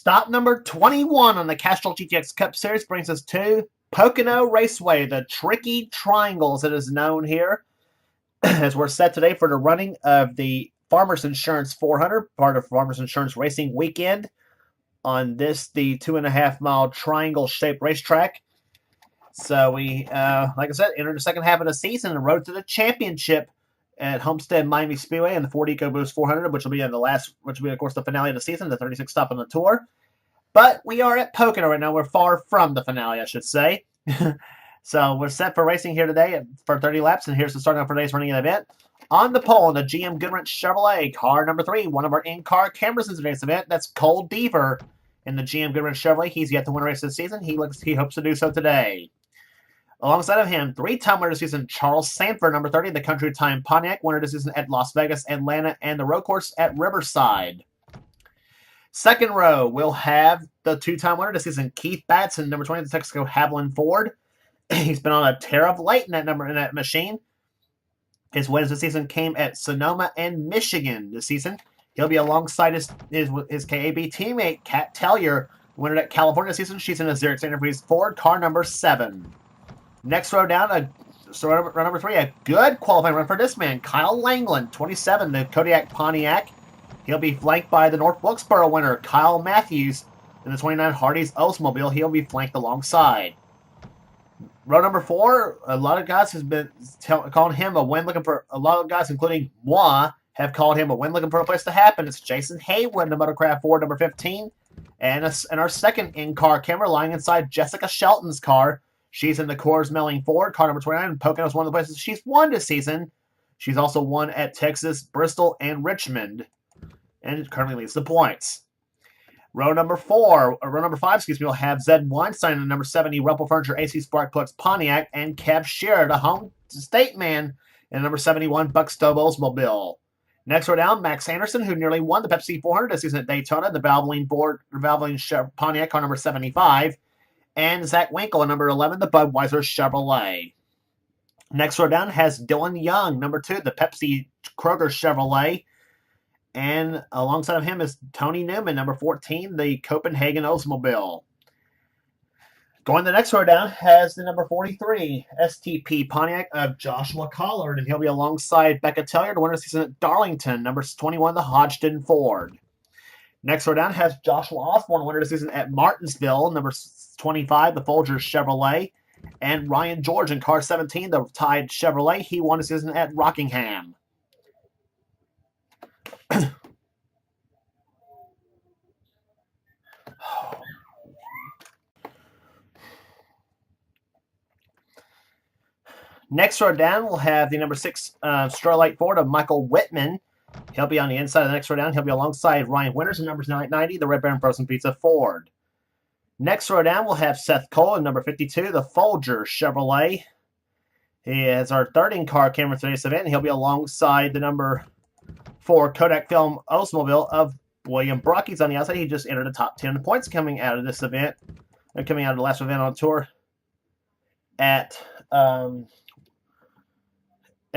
Stop number 21 on the Castrol GTX Cup Series brings us to Pocono Raceway, the Tricky Triangle, as it is known here, as we're set today for the running of the Farmers Insurance 400, part of Farmers Insurance Racing Weekend, on this, the 2.5-mile triangle-shaped racetrack. So we, like I said, entered the second half of the season and rode to the championship at Homestead Miami Speedway in the Ford EcoBoost 400, which will be of course the finale of the season, the 36th stop on the tour. But we are at Pocono right now. We're far from the finale, I should say. So we're set for racing here today for 30 laps, and here's the starting off for today's running event. On the pole in the GM Goodwrench Chevrolet, car number 3, one of our in-car cameras in today's event. That's Cole Deaver in the GM Goodwrench Chevrolet. He's yet to win a race this season. He hopes to do so today. Alongside of him, 3-time winner this season, Charles Sanford, number 30, the Country Time Pontiac, winner this season at Las Vegas, Atlanta, and the road course at Riverside. Second row, we'll have the 2-time winner this season, Keith Batson, number 20, the Texaco Haviland Ford. He's been on a tear of late in that machine. His wins this season came at Sonoma and Michigan this season. He'll be alongside his KAB teammate, Kat Tellier, winner at California this season. She's in a Xerox Enterprise Ford, car number 7. Next row down, row number 3, a good qualifying run for this man, Kyle Langland, 27, the Kodiak Pontiac. He'll be flanked by the North Wilkesboro winner, Kyle Matthews, in the 29 Hardee's Oldsmobile. He'll be flanked alongside. Row number 4, a lot of guys have been calling him a win looking for, a lot of guys, including moi, have called him a win looking for a place to happen. It's Jason Haywood, the Motorcraft Ford number 15, and our second in-car camera lying inside Jessica Shelton's car. She's in the Coors Melling Ford, car number 29. Pocono is one of the places she's won this season. She's also won at Texas, Bristol, and Richmond, and currently leads the points. Row number 5, we'll have Zed Weinstein in the number 70 Rumpel Furniture AC Sparkplugs Pontiac, and Kev Shearer, the home state man, in the number 71 Buckstone Oldsmobile. Next row down, Max Anderson, who nearly won the Pepsi 400 this season at Daytona, the Valvoline Pontiac, car number 75. And Zach Winkle, in number 11, the Budweiser Chevrolet. Next row down has Dylan Young, number 2, the Pepsi Kroger Chevrolet. And alongside of him is Tony Newman, number 14, the Copenhagen Oldsmobile. Going the next row down has the number 43 STP Pontiac of Joshua Collard, and he'll be alongside Becca Tellier, the winner season at Darlington, number 21, the Hodgdon Ford. Next row down has Joshua Osborne, winner this season at Martinsville, number 25, the Folgers Chevrolet, and Ryan George in car 17, the Tide Chevrolet. He won this season at Rockingham. Next row down, we'll have the number 6 Starlight Ford of Michael Whitman. He'll be on the inside of the next row down. He'll be alongside Ryan Winters in number 90, the Red Baron Frozen Pizza Ford. Next row down, we'll have Seth Cole in number 52, the Folger Chevrolet. He is our third in-car camera for today's event, and he'll be alongside the number 4 Kodak Film Oldsmobile of William Brock. He's on the outside. He just entered the top 10 points coming out of this event, coming out of the last event on tour at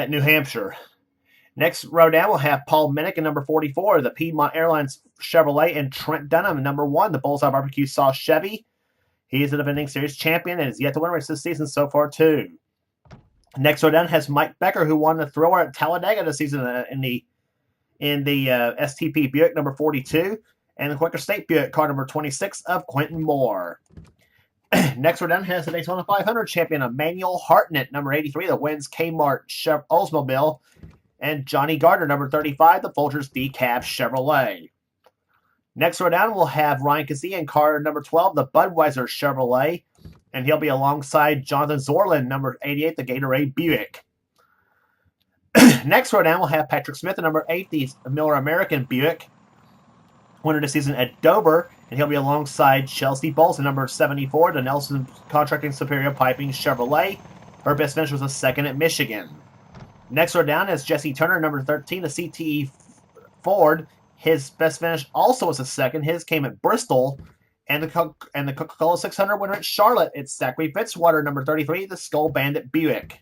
New Hampshire. Next row down, we'll have Paul Minnick in number 44, the Piedmont Airlines Chevrolet, and Trent Dunham in number 1, the Bullseye Barbecue Sauce Chevy. He is the defending series champion and is yet to win a race this season so far, too. Next row down has Mike Becker, who won the thrower at Talladega this season in the STP Buick number 42, and the Quaker State Buick car number 26 of Quentin Moore. Next row down has the Daytona 500 champion Emmanuel Hartnett, number 83, the Wins Kmart Oldsmobile, and Johnny Gardner, number 35, the Folgers Decaf Chevrolet. Next row down, we'll have Ryan Kazee in car number 12, the Budweiser Chevrolet, and he'll be alongside Jonathan Zorlin, number 88, the Gatorade Buick. Next row down, we'll have Patrick Smith in number 8, the Miller American Buick, winner this season at Dover, and he'll be alongside Chelsea Bowles in number 74, the Nelson Contracting Superior Piping Chevrolet. Her best finish was a second at Michigan. Next row down is Jesse Turner, number 13, the CTE Ford. His best finish also was a second. His came at Bristol. And the Coca-Cola 600 winner at Charlotte. It's Zachary Fitzwater, number 33, the Skull Bandit Buick.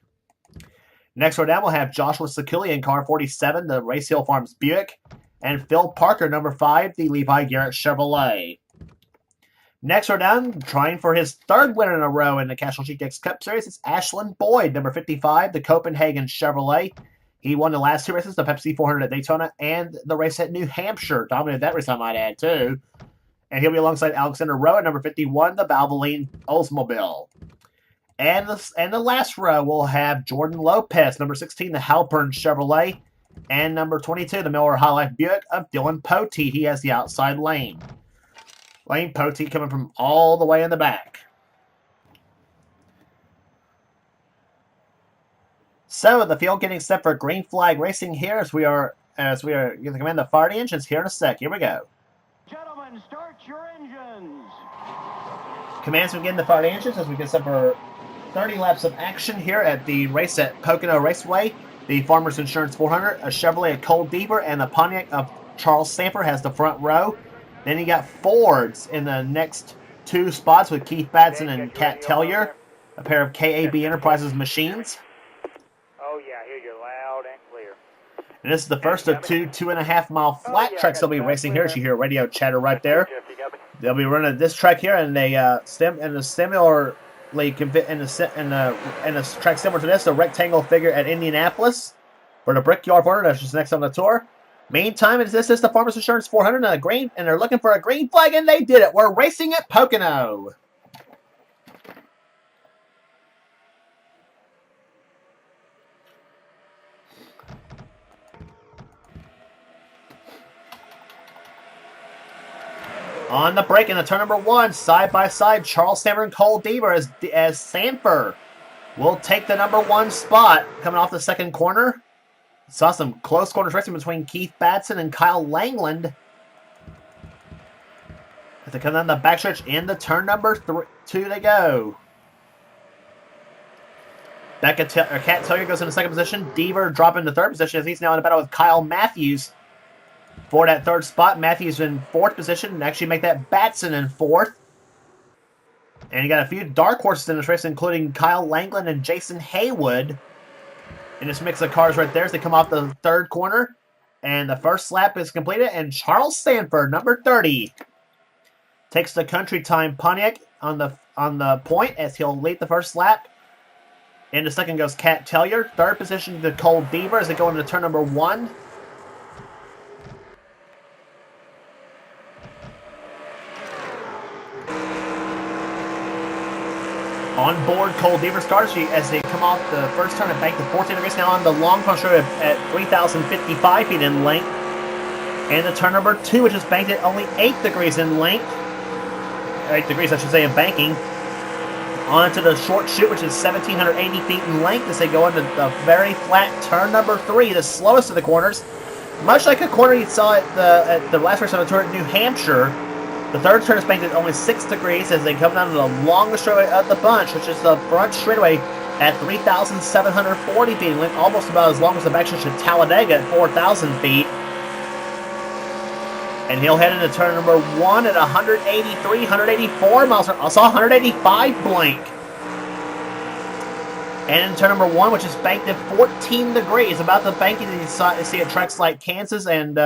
Next row down, we'll have Joshua Sekuli in car 47, the Race Hill Farms Buick. And Phil Parker, number 5, the Levi Garrett Chevrolet. Next, we're down, trying for his third win in a row in the Castrol GTX Cup Series. It's Ashland Boyd, number 55, the Copenhagen Chevrolet. He won the last two races, the Pepsi 400 at Daytona and the race at New Hampshire. Dominated that race, I might add, too. And he'll be alongside Alexander Rowe at number 51, the Valvoline Oldsmobile. And the last row, we'll have Jordan Lopez, number 16, the Halpern Chevrolet. And number 22, the Miller High Life Buick of Dylan Poteet. He has the outside lane. Lane Poteet coming from all the way in the back. So the field getting set for green flag racing here as we are going to command the fire engines here in a sec. Here we go. Gentlemen, start your engines. Commands begin the fire engines as we get set for 30 laps of action here at the race at Pocono Raceway. The Farmers Insurance 400, a Chevrolet of Cole Deaver, and the Pontiac of Charles Samper has the front row. Then you got Fords in the next two spots with Keith Batson and Cat Tellier, a pair of KAB Enterprises machines. Oh yeah, I hear you loud and clear. And this is the first of two 2.5-mile flat tracks they'll be racing here. As you hear radio chatter right there. They'll be running this track here, and they similarly in the track similar to this, the rectangle figure at Indianapolis for the Brickyard 400. That's just next on the tour. Meantime, this is the Farmers Insurance 400 and they're looking for a green flag, and they did it. We're racing at Pocono. On the break in the turn number one, side by side, Charles Samper and Cole Deaver as Samper will take the number one spot coming off the second corner. Saw some close corners racing between Keith Batson and Kyle Langland. As they come down the backstretch in the turn number two they go. Cat Tellier goes into second position. Deaver dropping into third position as he's now in a battle with Kyle Matthews for that third spot. Matthews in fourth position and actually make that Batson in fourth. And you got a few dark horses in this race, including Kyle Langland and Jason Haywood. In this mix of cars right there as they come off the third corner. And the first lap is completed. And Charles Sanford, number 30, takes the Country Time Pontiac on the point as he'll lead the first lap. Into second goes Cat Tellier. Third position to Cole Deaver as they go into turn number one. On board Cole Deaver's cars as they come off the first turn and bank the 14 degrees. Now on the long punch road at 3,055 feet in length. And the turn number two, which is banked at only 8 degrees in length. 8 degrees, I should say, in banking. On to the short chute, which is 1,780 feet in length as they go into the very flat turn number three, the slowest of the corners. Much like a corner you saw at the last race on the tour at New Hampshire. The third turn is banked at only 6 degrees as they come down to the longest straightaway of the bunch, which is the front straightaway at 3,740 feet in length, almost about as long as the backstretch at Talladega at 4,000 feet. And he'll head into turn number one at 183, 184 miles. I saw 185 blink. And in turn number one, which is banked at 14 degrees, about the banking that you see at tracks like Kansas and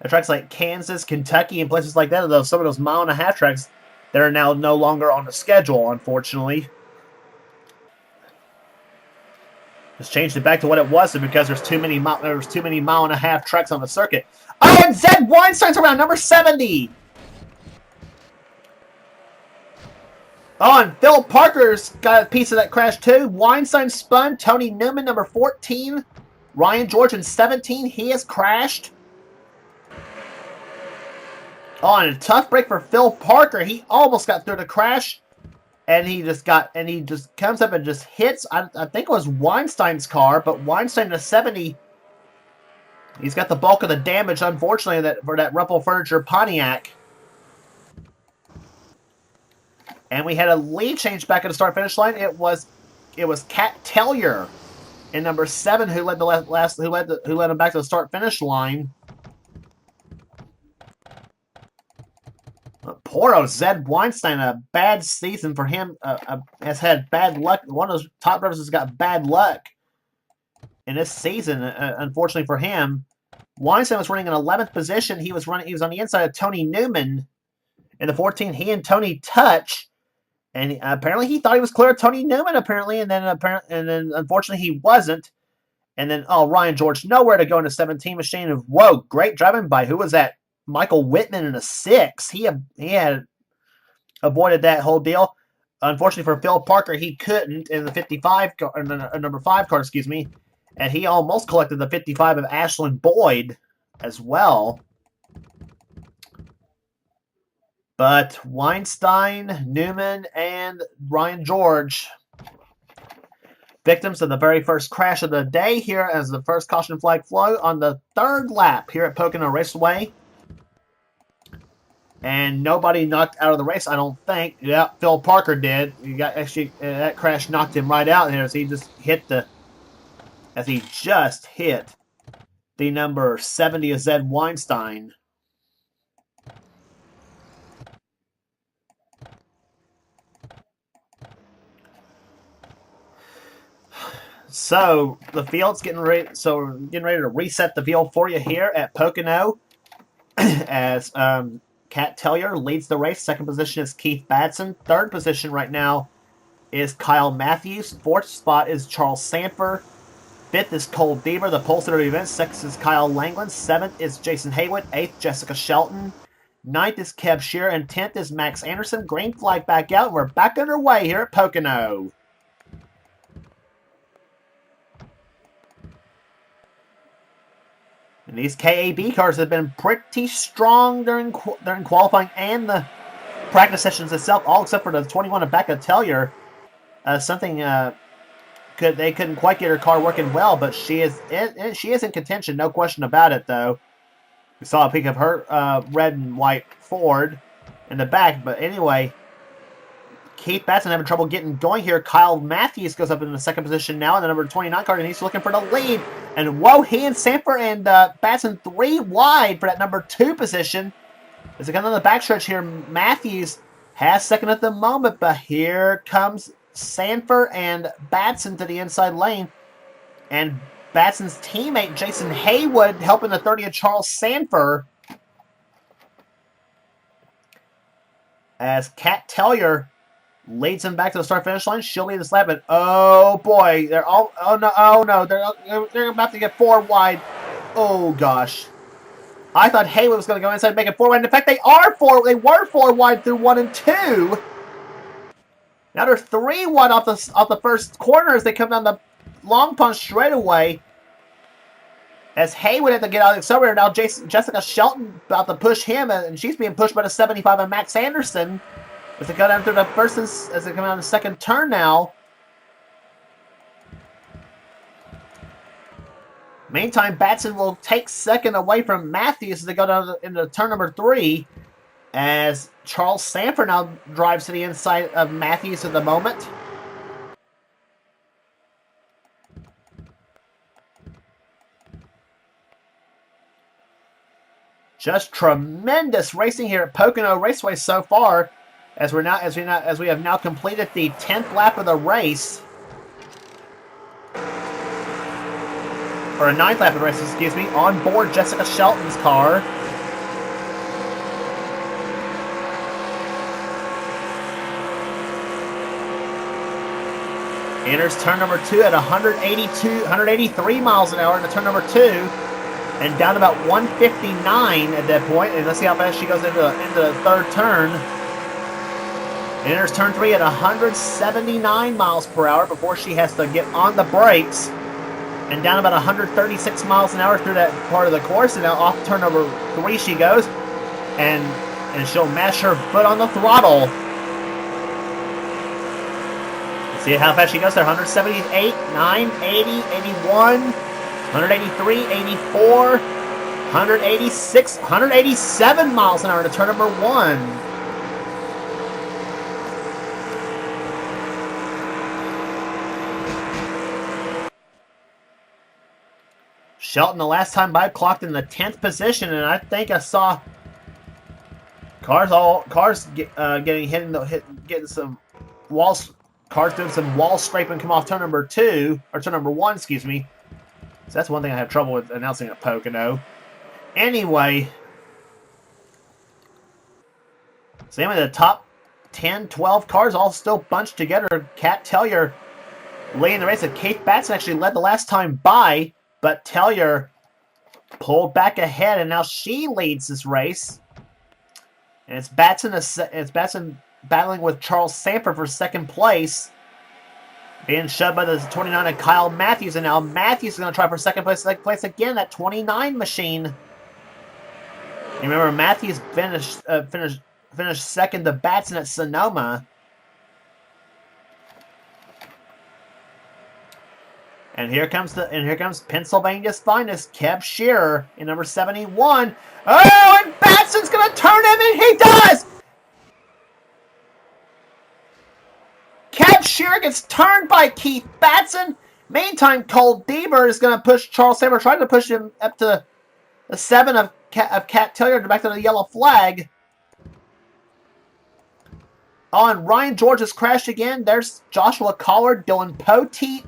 at tracks like Kansas, Kentucky, and places like that. Some of those mile-and-a-half tracks that are now no longer on the schedule, unfortunately. Just changed it back to what it was because there's too many mile-and-a-half tracks on the circuit. Oh, and Zed Weinstein's around number 70. Oh, and Phil Parker's got a piece of that crash too. Weinstein spun. Tony Newman, number 14. Ryan George in 17. He has crashed. Oh, and a tough break for Phil Parker. He almost got through the crash. And he just comes up and just hits, I think it was Weinstein's car, but Weinstein to 70, he's got the bulk of the damage, unfortunately, for that Rumpel Furniture Pontiac. And we had a lead change back at the start-finish line. It was Cat Tellier in number 7 who led him back to the start-finish line. Poor Zed Weinstein, a bad season for him, has had bad luck. One of those top drivers has got bad luck in this season, unfortunately for him. Weinstein was running in 11th position. He was on the inside of Tony Newman In the 14, he and Tony touch, and apparently he thought he was clear of Tony Newman, apparently, and then unfortunately he wasn't. And then, Ryan George, nowhere to go in a 17 machine. Whoa, great driving by, who was that? Michael Whitman in a 6. He had avoided that whole deal. Unfortunately for Phil Parker, he couldn't in the 55, or number 5 car, excuse me. And he almost collected the 55 of Ashlyn Boyd as well. But Weinstein, Newman, and Ryan George, victims of the very first crash of the day here as the first caution flag flew on the 3rd lap here at Pocono Raceway. And nobody knocked out of the race, I don't think. Yeah, Phil Parker did. That crash knocked him right out there as he just hit the number 70 of Zed Weinstein. So the field's getting ready. So we're getting ready to reset the field for you here at Pocono, as Cat Tellier leads the race. 2nd position is Keith Batson. 3rd position right now is Kyle Matthews. 4th spot is Charles Sanford. 5th is Cole Deaver, the pole sitter of the event. 6th is Kyle Langland. 7th is Jason Haywood. 8th, Jessica Shelton. 9th is Kev Shearer. And 10th is Max Anderson. Green flag back out. And we're back underway here at Pocono. And these KAB cars have been pretty strong during qualifying and the practice sessions itself, all except for the 21 of Becca Tellier. They couldn't quite get her car working well, but she is in contention, no question about it, though. We saw a peek of her red and white Ford in the back, but anyway, Keith Batson having trouble getting going here. Kyle Matthews goes up in the 2nd position now in the number 29 car, and he's looking for the lead. And whoa, he and Sanford and Batson 3 wide for that number 2 position. As they come on the backstretch here, Matthews has 2nd at the moment, but here comes Sanford and Batson to the inside lane. And Batson's teammate, Jason Haywood, helping the 30 of Charles Sanford. As Kat Tellier leads him back to the start-finish line. She'll lead this lap, but oh boy, they're about to get 4 wide. Oh gosh. I thought Haywood was going to go inside and make it 4 wide. In fact, they were 4 wide through 1 and 2. Now they're 3 wide off the first corner as they come down the long punch straightaway. As Haywood had to get out of the accelerator, now Jessica Shelton about to push him, and she's being pushed by the 75 of Max Anderson. As they come down through as they come down the 2nd turn now. Meantime, Batson will take 2nd away from Matthews as they go down into turn number 3. As Charles Sanford now drives to the inside of Matthews at the moment. Just tremendous racing here at Pocono Raceway so far, as we have now completed the 10th lap of the race, or a 9th lap of the race, excuse me, on board Jessica Shelton's car. Enters turn number 2 at 183 miles an hour into turn number 2. And down about 159 at that point. And let's see how fast she goes into the 3rd turn. Enters turn 3 at 179 miles per hour before she has to get on the brakes. And down about 136 miles an hour through that part of the course. And now off turn number 3 she goes. And she'll mash her foot on the throttle. See how fast she goes there. 178, 9, 80, 81. 183, 84, 186, 187 miles an hour to turn number 1. Shelton, the last time by, clocked in the 10th position, and I think I saw cars getting some walls. Cars doing some wall scraping come off turn number 2, or turn number 1, excuse me. So that's one thing I have trouble with announcing at Pocono. Anyway, So anyway, the top 10, 12 cars all still bunched together. Kat Tellier leading the race. And Keith Batson actually led the last time by, but Tellier pulled back ahead, and now she leads this race. And it's Batson battling with Charles Sanford for second place. Being shoved by the 29 of Kyle Matthews, and now Matthews is going to try for second place again, that 29 machine. You remember Matthews finished second to Batson at Sonoma. And here comes Pennsylvania's finest, Kev Shearer in number 71. Oh, and Batson's going to turn him, and he does! Kev Shearer gets turned by Keith Batson. Meantime, Cole Deaver is going to push Charles Saber, trying to push him up to the 7 of Kat Tellier back to the yellow flag. Oh, and Ryan George has crashed again. There's Joshua Collard, Dylan Poteet.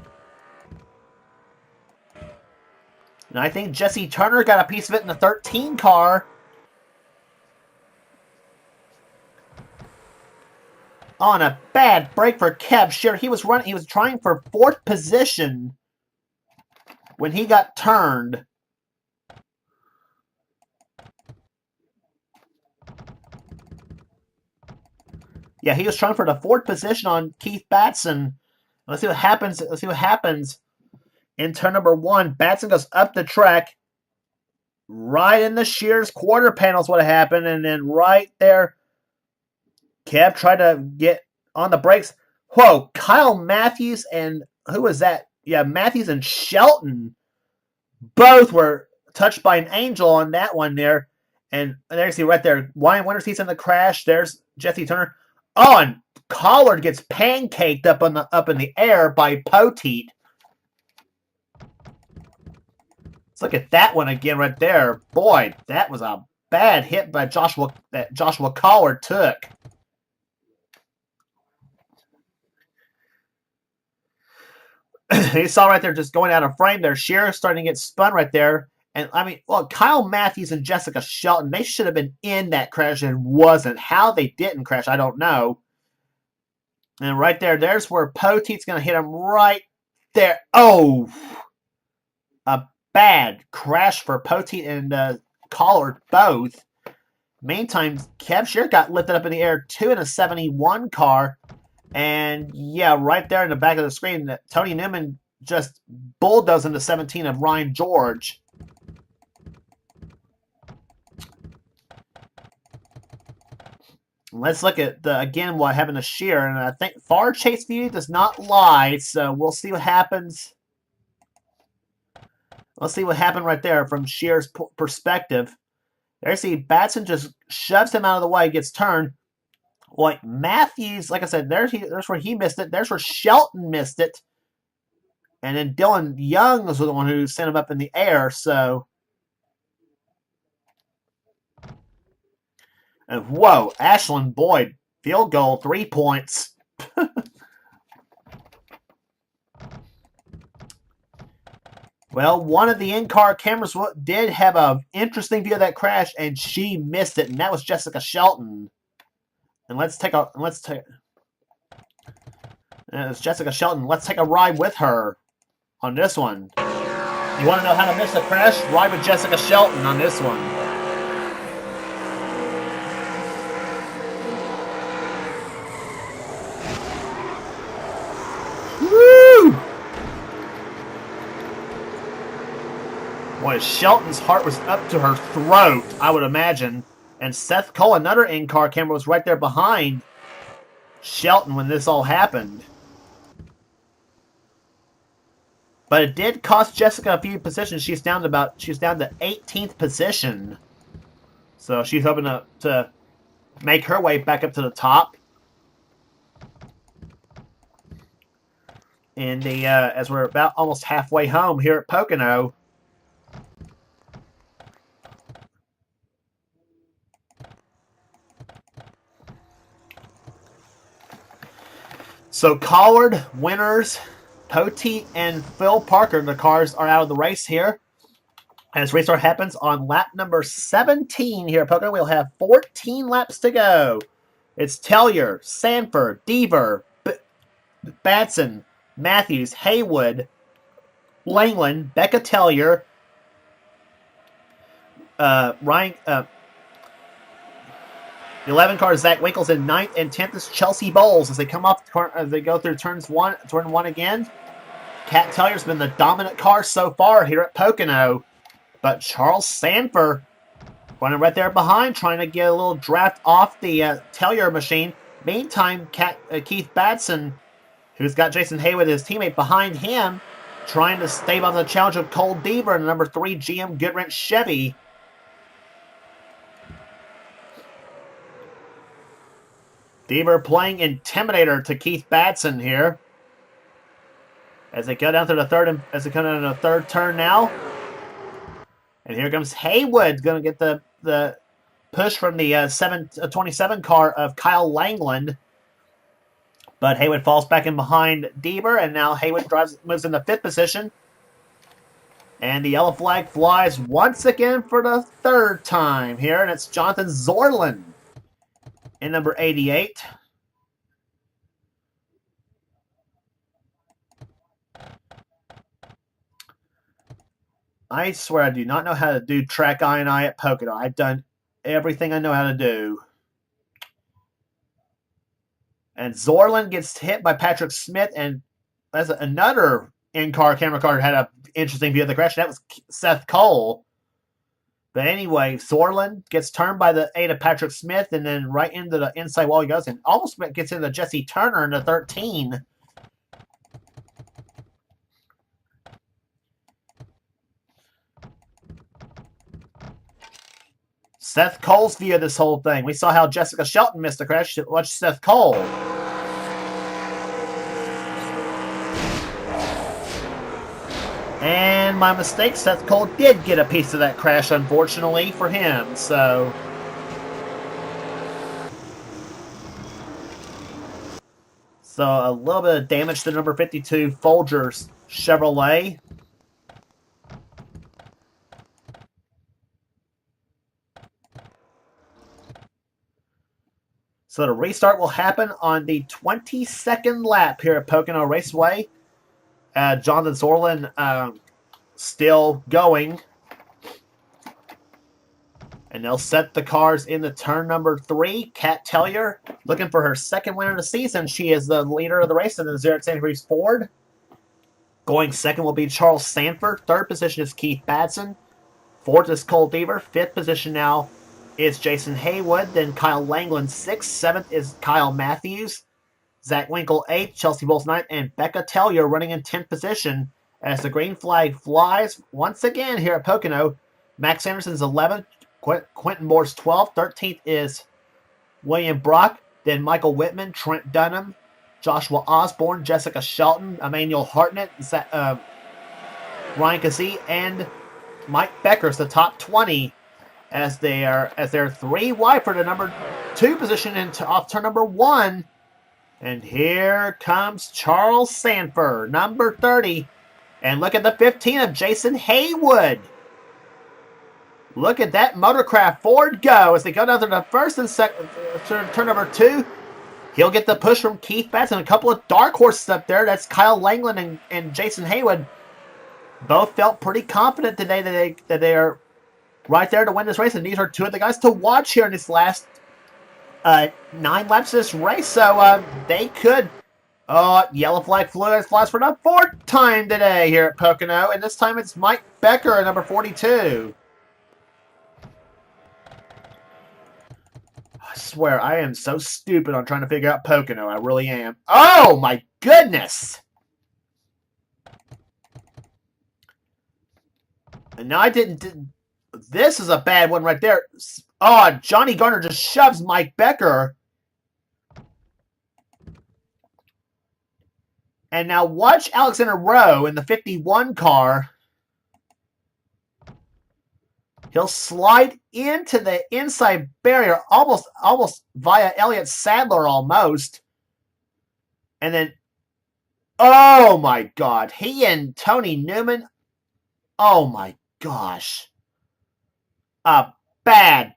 And I think Jesse Turner got a piece of it in the 13 car. On a bad break for Kev Shearer. He was trying for 4th position when he got turned. Yeah, he was trying for the 4th position on Keith Batson. Let's see what happens. In turn number 1, Batson goes up the track. Right in the Shearer's quarter panel is what happened. And then right there, Kev tried to get on the brakes. Whoa, Kyle Matthews and who was that? Yeah, Matthews and Shelton both were touched by an angel on that one there. And there you see right there, Ryan Winters, he's in the crash. There's Jesse Turner. Oh, and Collard gets pancaked up in the air by Poteet. Let's look at that one again right there. Boy, that was a bad hit by Joshua Collard took. You saw right there just going out of frame there. Shearer starting to get spun right there. And, I mean, well, Kyle Matthews and Jessica Shelton, they should have been in that crash and wasn't. How they didn't crash, I don't know. And right there, there's where Poteet's going to hit him right there. Oh! A bad crash for Poteet and Collard both. Meantime, Kev Shearer got lifted up in the air too in a 71 car. And yeah, right there in the back of the screen, Tony Newman just bulldozing the 17 of Ryan George. Let's look at again what happened to Shearer, and I think far chase view does not lie, so we'll see what happens. Let's see what happened right there from Shearer's perspective. There you see Batson just shoves him out of the way, gets turned. Like Matthews, like I said, there's where he missed it. There's where Shelton missed it. And then Dylan Young was the one who sent him up in the air. So, and whoa, Ashlyn Boyd, field goal, 3 points. Well, one of the in-car cameras did have an interesting view of that crash, and she missed it, and that was Jessica Shelton. And it's Jessica Shelton. Let's take a ride with her on this one. You want to know how to miss a crash? Ride with Jessica Shelton on this one. Woo! Boy, Shelton's heart was up to her throat, I would imagine. And Seth Cole, another in-car camera, was right there behind Shelton when this all happened. But it did cost Jessica a few positions. She's down to 18th position. So she's hoping to make her way back up to the top. And as we're about almost halfway home here at Pocono. So Collard, Winters, Poteet, and Phil Parker, the cars are out of the race here. As restart happens on lap number 17 here at Pocono, we'll have 14 laps to go. It's Tellier, Sanford, Deaver, Batson, Matthews, Haywood, Langland, Becca Tellier, Ryan, 11 car Zach Winkles in 9th, and 10th is Chelsea Bowles as they come off as they go through turn one again. Cat Tellier's been the dominant car so far here at Pocono, but Charles Sanford running right there behind, trying to get a little draft off the Tellier machine. Meantime, Keith Batson, who's got Jason Haywood, his teammate, behind him, trying to stave off the challenge of Cole Deaver in the number 3 GM Goodwrench Chevy. Deaver playing Intimidator to Keith Batson here. As they go down to the third turn now. And here comes Haywood, going to get the push from the 27 car of Kyle Langland. But Haywood falls back in behind Deaver, and now Haywood moves into 5th position. And the yellow flag flies once again for the 3rd time here, and it's Jonathan Zorlin in number 88. I swear I do not know how to do track I&I at Pocono. I've done everything I know how to do. And Zorlin gets hit by Patrick Smith, and as another in-car camera car had an interesting view of the crash. That was Seth Cole. But anyway, Zorlin gets turned by the 8 of Patrick Smith, and then right into the inside wall he goes, and almost gets into Jesse Turner in the 13. Seth Cole's view of this whole thing. We saw how Jessica Shelton missed the crash. Watch Seth Cole. And my mistake, Seth Cole did get a piece of that crash, unfortunately, for him. So a little bit of damage to number 52 Folgers Chevrolet. So the restart will happen on the 22nd lap here at Pocono Raceway. Jonathan Zorlin still going. And they'll set the cars in the turn number 3. Kat Tellier looking for her 2nd win of the season. She is the leader of the race in the Xerox Santa Cruz Ford. Going 2nd will be Charles Sanford. 3rd position is Keith Batson. 4th is Cole Deaver. 5th position now is Jason Haywood. Then Kyle Langland 6th. 7th is Kyle Matthews. Zach Winkle 8th. Chelsea Bowles 9th. And Becca Tellier running in 10th position as the green flag flies once again here at Pocono. Max Anderson's 11th. Quentin Moore's 12th. 13th is William Brock. Then Michael Whitman, Trent Dunham, Joshua Osborne, Jessica Shelton, Emmanuel Hartnett, Ryan Kazee, and Mike Becker's the top 20 as they're 3 wide for the number 2 position into off turn number 1. And here comes Charles Sanford, number 30. And look at the 15 of Jason Haywood. Look at that Motorcraft Ford go as they go down to the 1st and 2nd, turn number 2. He'll get the push from Keith Batson. A couple of dark horses up there. That's Kyle Langland and Jason Haywood. Both felt pretty confident today that they are right there to win this race. And these are 2 of the guys to watch here in this last 9 laps of this race. So they could. Yellow flag flies for the 4th time today here at Pocono. And this time it's Mike Becker, number 42. I swear, I am so stupid on trying to figure out Pocono. I really am. Oh, my goodness! And now I didn't... This is a bad one right there. Oh, Johnny Garner just shoves Mike Becker. And now watch Alexander Rowe in the 51 car. He'll slide into the inside barrier, almost via Elliott Sadler, almost. And then, oh my God, he and Tony Newman, oh my gosh. A bad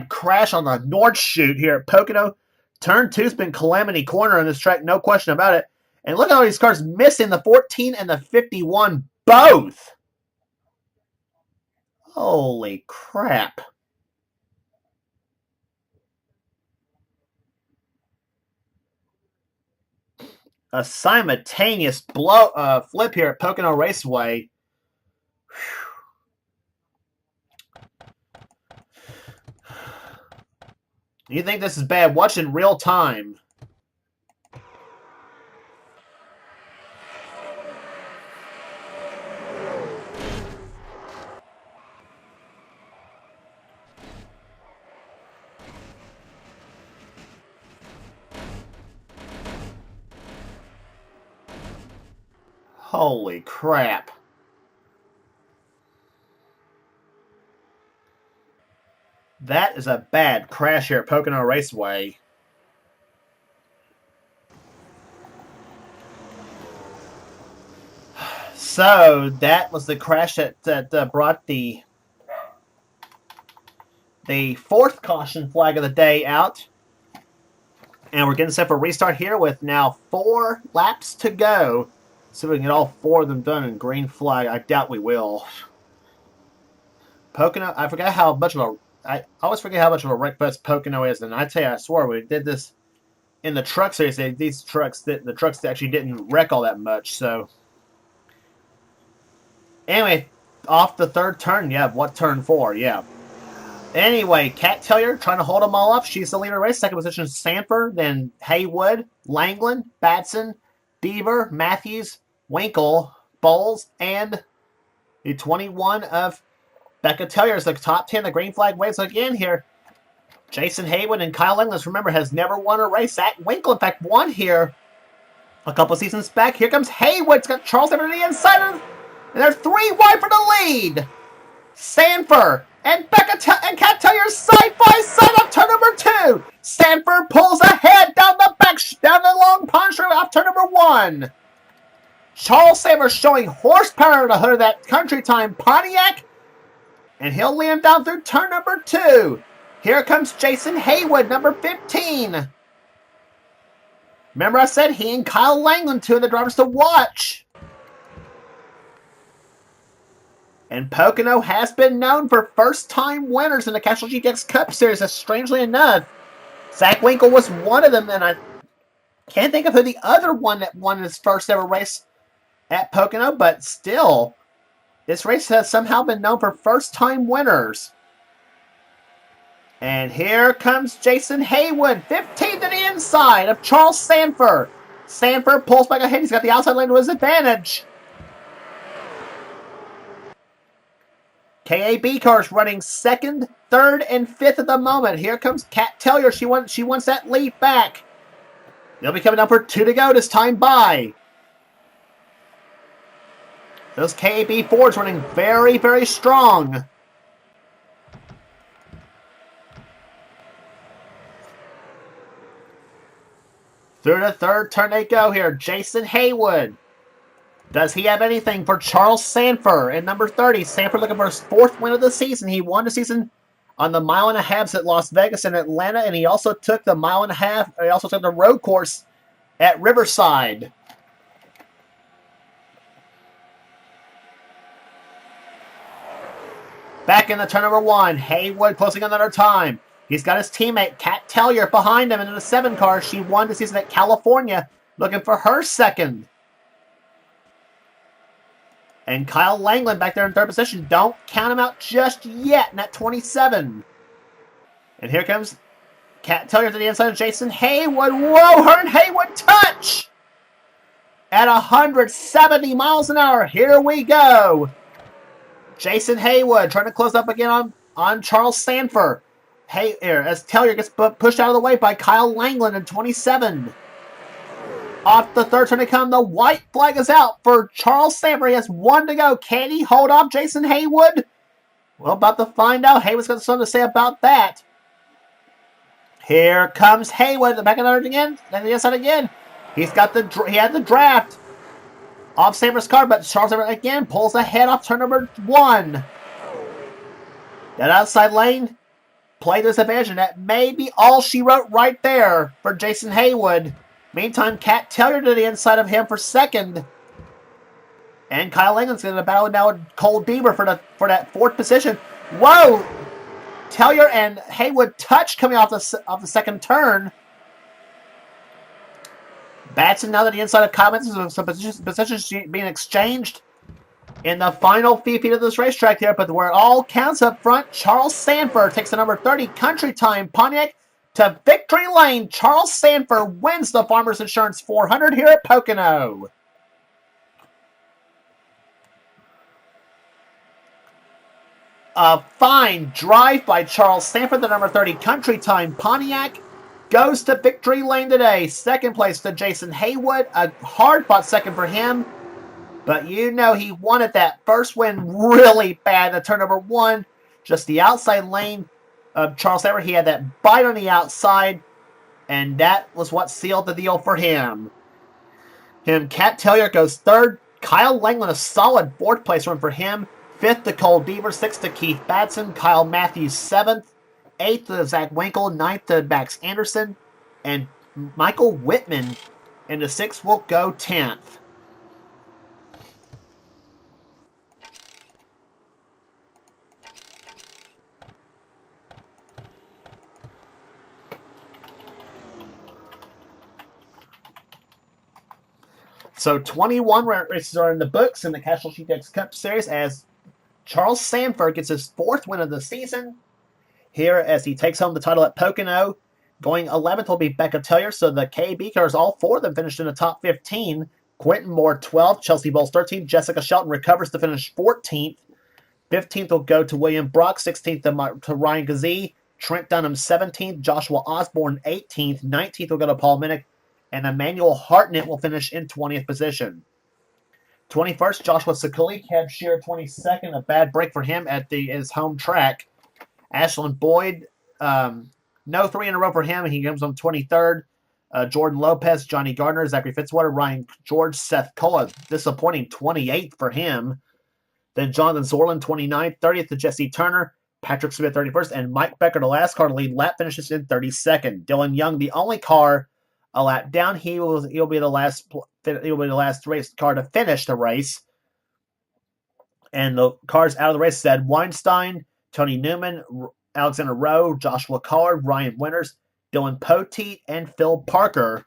crash on the North Chute here at Pocono. Turn 2's been calamity corner in this track, no question about it. And look at all these cars missing the 14 and the 51 both. Holy crap. A simultaneous flip here at Pocono Raceway. You think this is bad? Watch in real time. Holy crap. That is a bad crash here at Pocono Raceway. So, that was the crash that brought the fourth caution flag of the day out. And we're getting set for restart here with now 4 laps to go. See if we can get all 4 of them done in green flag. I doubt we will. Pocono, I forgot how much of a... I always forget how much of a wreck bus Pocono is. And I tell you, I swear, we did this in the truck series. The trucks actually didn't wreck all that much. So, anyway, off the third turn. Yeah, what turn 4? Yeah. Anyway, Kat Tellier trying to hold them all up. She's the leader of the race. Second position is Sanford, then Haywood, Langland, Batson, Beaver, Matthews, Winkle, Bowles, and the 21 of Becca Tellier is the top 10. The green flag waves again here. Jason Haywood and Kyle Langland, remember, has never won a race. Zach Winkle, in fact, won here a couple seasons back. Here comes Haywood. It's got Charles over the inside, and they're 3 wide for the lead. Sanford and and Kat Tellier side by side on turn number 2. Sanford pulls ahead down the long pond straight off turn number 1. Charles Sanford showing horsepower to hood of that country time Pontiac, and he'll lead him down through turn number 2. Here comes Jason Haywood, number 15. Remember I said he and Kyle Langland, 2 of the drivers to watch. And Pocono has been known for first-time winners in the Castrol GTX Cup Series, strangely enough. Zach Winkle was one of them, and I can't think of who the other one that won his first ever race at Pocono, but still, this race has somehow been known for first-time winners. And here comes Jason Haywood, 15th to the inside of Charles Sanford. Sanford pulls back ahead. He's got the outside lane to his advantage. KAB cars running 2nd, 3rd, and 5th at the moment. Here comes Kat Tellier. She wants that lead back. They'll be coming down for 2 to go this time by. Those KAB Fords running very, very strong. Through the 3rd turn they go here. Jason Haywood. Does he have anything for Charles Sanford in number 30? Sanford looking for his 4th win of the season. He won the season on the 1.5 miles at Las Vegas and Atlanta, and he also took the 1.5 miles. He also took the road course at Riverside. Back in the turn number 1, Haywood closing another time. He's got his teammate Kat Tellier behind him in the 7 car. She won the season at California, looking for her 2nd. And Kyle Langland back there in 3rd position. Don't count him out just yet in that 27. And here comes Kat Tellier to the inside of Jason Haywood. Whoa, her and Haywood touch! At 170 miles an hour. Here we go. Jason Haywood trying to close up again on Charles Sanford. As Tellier gets pushed out of the way by Kyle Langland in 27. Off the 3rd turn to come, the white flag is out for Charles Sanford. He has 1 to go. Can he hold off Jason Haywood? Well, about to find out. Haywood's got something to say about that. Here comes Haywood. The back of the again. Then the inside again. He had the draft off Sanford's car, but Charles Sanford again pulls ahead off turn number 1. That outside lane. play this advantage, and that may be all she wrote right there for Jason Haywood. Meantime, Kat Taylor to the inside of him for second. And Kyle England's going to battle now with Cole Deaver for that fourth position. Whoa! Taylor and Haywood touch coming off the second turn. Batson now to the inside of Commons. Some positions being exchanged in the final few feet of this racetrack here, but where it all counts up front, Charles Sanford takes the number 30 Country Time Pontiac to victory lane. Charles Sanford wins the Farmers Insurance 400 here at Pocono. A fine drive by Charles Sanford, the number 30 Country Time Pontiac, goes to victory lane today. Second place to Jason Haywood, a hard-fought second for him. But you know he wanted that first win really bad. The turn number one, just the outside lane of Charles Sanford. He had that bite on the outside, and that was what sealed the deal for him. Kat Taylor goes third. Kyle Langland, a solid fourth place run for him. Fifth to Cole Deaver. Sixth to Keith Batson. Kyle Matthews, seventh. Eighth to Zach Winkle. Ninth to Max Anderson. And Michael Whitman in the sixth will go 10th. So 21 races are in the books in the Castrol GTX Cup Series as Charles Sanford gets his fourth win of the season here as he takes home the title at Pocono. Going 11th will be Becca Taylor, so the KB cars, all four of them finished in the top 15. Quentin Moore 12th, Chelsea Bowles 13th, Jessica Shelton recovers to finish 14th. 15th will go to William Brock, 16th to Ryan Gazee, Trent Dunham 17th, Joshua Osborne 18th, 19th will go to Paul Minnick, and Emmanuel Hartnett will finish in 20th position. 21st, Joshua Sekuli, Kev Shearer 22nd, a bad break for him at his home track. Ashland Boyd, no 3 in a row for him, and he comes on 23rd. Jordan Lopez, Johnny Gardner, Zachary Fitzwater, Ryan George, Seth Cola, disappointing 28th for him. Then Jonathan Zorlin, 29th, 30th to Jesse Turner, Patrick Smith, 31st, and Mike Becker, the last car to lead lap, finishes in 32nd. Dylan Young, the only car a lap down, he'll be the last race car to finish the race. And the cars out of the race said Weinstein, Tony Newman, Alexander Rowe, Joshua Collard, Ryan Winters, Dylan Poteet, and Phil Parker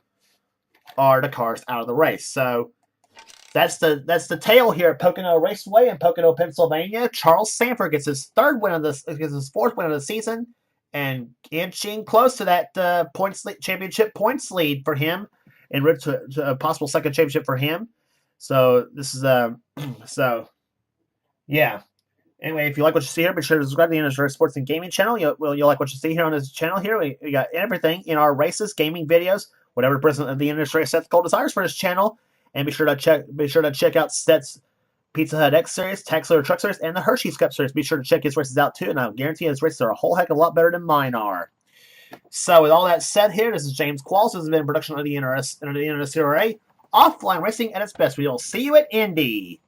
are the cars out of the race. So that's the tale here at Pocono Raceway in Pocono, Pennsylvania. Charles Sanford gets his fourth win of the season, and inching close to that championship points lead for him, en route to a possible second championship for him. So this is yeah. Anyway, if you like what you see here, be sure to subscribe to the NNSCRA Sports and Gaming channel. You'll like what you see here on this channel here. We got everything in our races, gaming videos, whatever the president of the NNSCRA Seth Cole desires for this channel. And be sure to check out Seth's Pizza Hut X Series, Taxler Truck Series, and the Hershey's Cup Series. Be sure to check his races out too, and I'll guarantee his races are a whole heck of a lot better than mine are. So with all that said here, this is James Qualls. This has been a production of the NNSCRA Offline Racing at its best. We will see you at Indy.